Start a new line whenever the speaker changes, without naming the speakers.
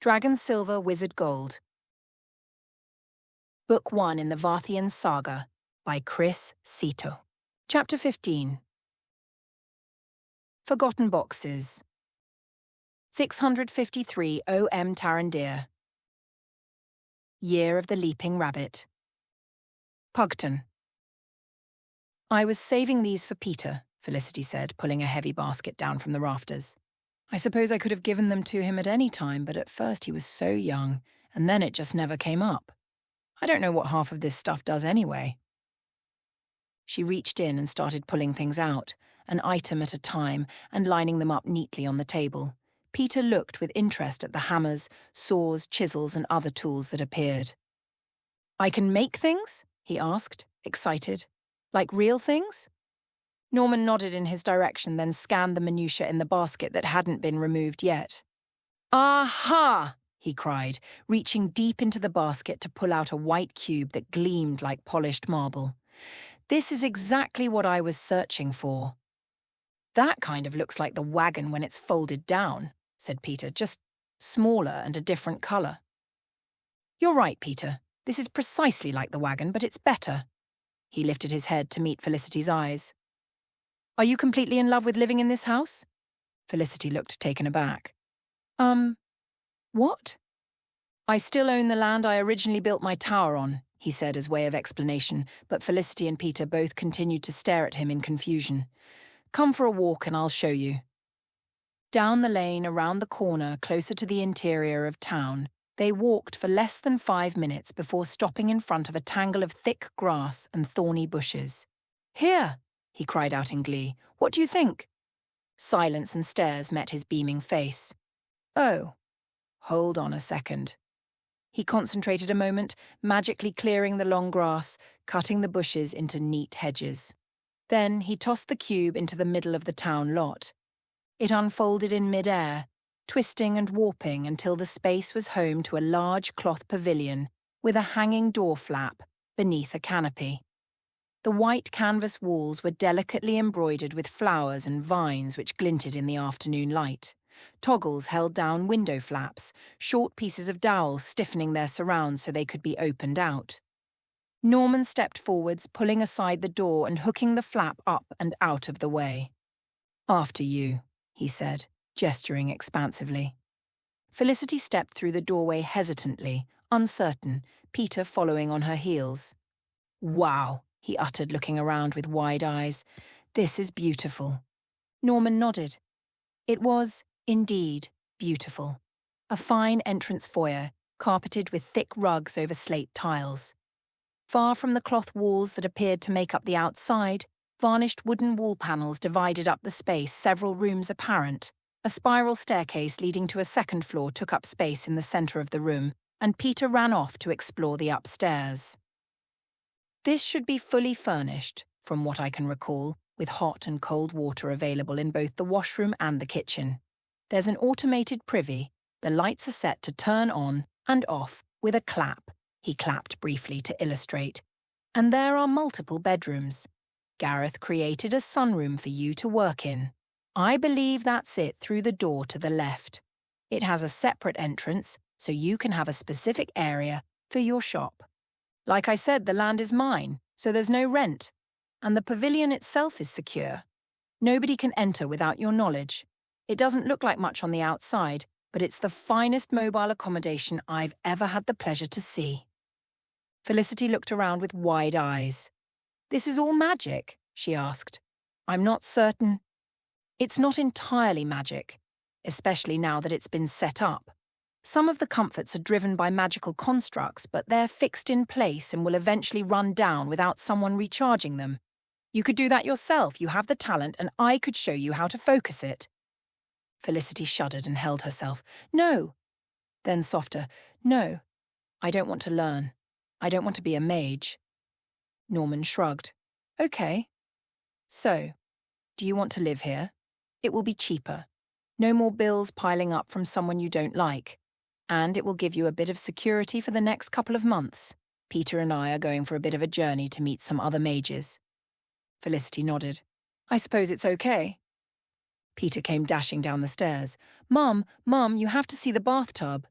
Dragon Silver, Wizard Gold. Book 1 in the Varthien Saga by Kris Sihto. Chapter 15. Forgotten Boxes. 653 OM Tarandir. Year of the Leaping Rabbit. Pugton. I was saving these for Peter, Felicity said, pulling a heavy basket down from the rafters. I suppose I could have given them to him at any time, but at first he was so young, and then it just never came up. I don't know what half of this stuff does anyway. She reached in and started pulling things out, an item at a time, and lining them up neatly on the table. Peter looked with interest at the hammers, saws, chisels, and other tools that appeared. I can make things? He asked, excited. Like real things? Norman nodded in his direction, then scanned the minutiae in the basket that hadn't been removed yet. Aha! He cried, reaching deep into the basket to pull out a white cube that gleamed like polished marble. This is exactly what I was searching for. That kind of looks like the wagon when it's folded down, said Peter, just smaller and a different colour. You're right, Peter. This is precisely like the wagon, but it's better. He lifted his head to meet Felicity's eyes. Are you completely in love with living in this house? Felicity looked taken aback. What? I still own the land I originally built my tower on, he said as way of explanation, but Felicity and Peter both continued to stare at him in confusion. Come for a walk and I'll show you. Down the lane, around the corner, closer to the interior of town, they walked for less than 5 minutes before stopping in front of a tangle of thick grass and thorny bushes. Here! He cried out in glee. What do you think? Silence and stares met his beaming face. Oh, hold on a second. He concentrated a moment, magically clearing the long grass, cutting the bushes into neat hedges. Then he tossed the cube into the middle of the town lot. It unfolded in mid-air, twisting and warping until the space was home to a large cloth pavilion with a hanging door flap beneath a canopy. The white canvas walls were delicately embroidered with flowers and vines which glinted in the afternoon light. Toggles held down window flaps, short pieces of dowel stiffening their surrounds so they could be opened out. Norman stepped forwards, pulling aside the door and hooking the flap up and out of the way. After you, he said, gesturing expansively. Felicity stepped through the doorway hesitantly, uncertain, Peter following on her heels. Wow, he uttered, looking around with wide eyes. This is beautiful. Norman nodded. It was, indeed, beautiful. A fine entrance foyer, carpeted with thick rugs over slate tiles. Far from the cloth walls that appeared to make up the outside, varnished wooden wall panels divided up the space, several rooms apparent. A spiral staircase leading to a second floor took up space in the centre of the room, and Peter ran off to explore the upstairs. This should be fully furnished, from what I can recall, with hot and cold water available in both the washroom and the kitchen. There's an automated privy. The lights are set to turn on and off with a clap. He clapped briefly to illustrate. And there are multiple bedrooms. Gareth created a sunroom for you to work in. I believe that's it through the door to the left. It has a separate entrance, so you can have a specific area for your shop. Like I said, the land is mine, so there's no rent. And the pavilion itself is secure. Nobody can enter without your knowledge. It doesn't look like much on the outside, but it's the finest mobile accommodation I've ever had the pleasure to see. Felicity looked around with wide eyes. This is all magic, she asked. I'm not certain. It's not entirely magic, especially now that it's been set up. Some of the comforts are driven by magical constructs, but they're fixed in place and will eventually run down without someone recharging them. You could do that yourself, you have the talent, and I could show you how to focus it. Felicity shuddered and held herself. No. Then softer. No. I don't want to learn. I don't want to be a mage. Norman shrugged. Okay. So, do you want to live here? It will be cheaper. No more bills piling up from someone you don't like. And it will give you a bit of security for the next couple of months. Peter and I are going for a bit of a journey to meet some other mages. Felicity nodded. I suppose it's okay. Peter came dashing down the stairs. Mum, you have to see the bathtub.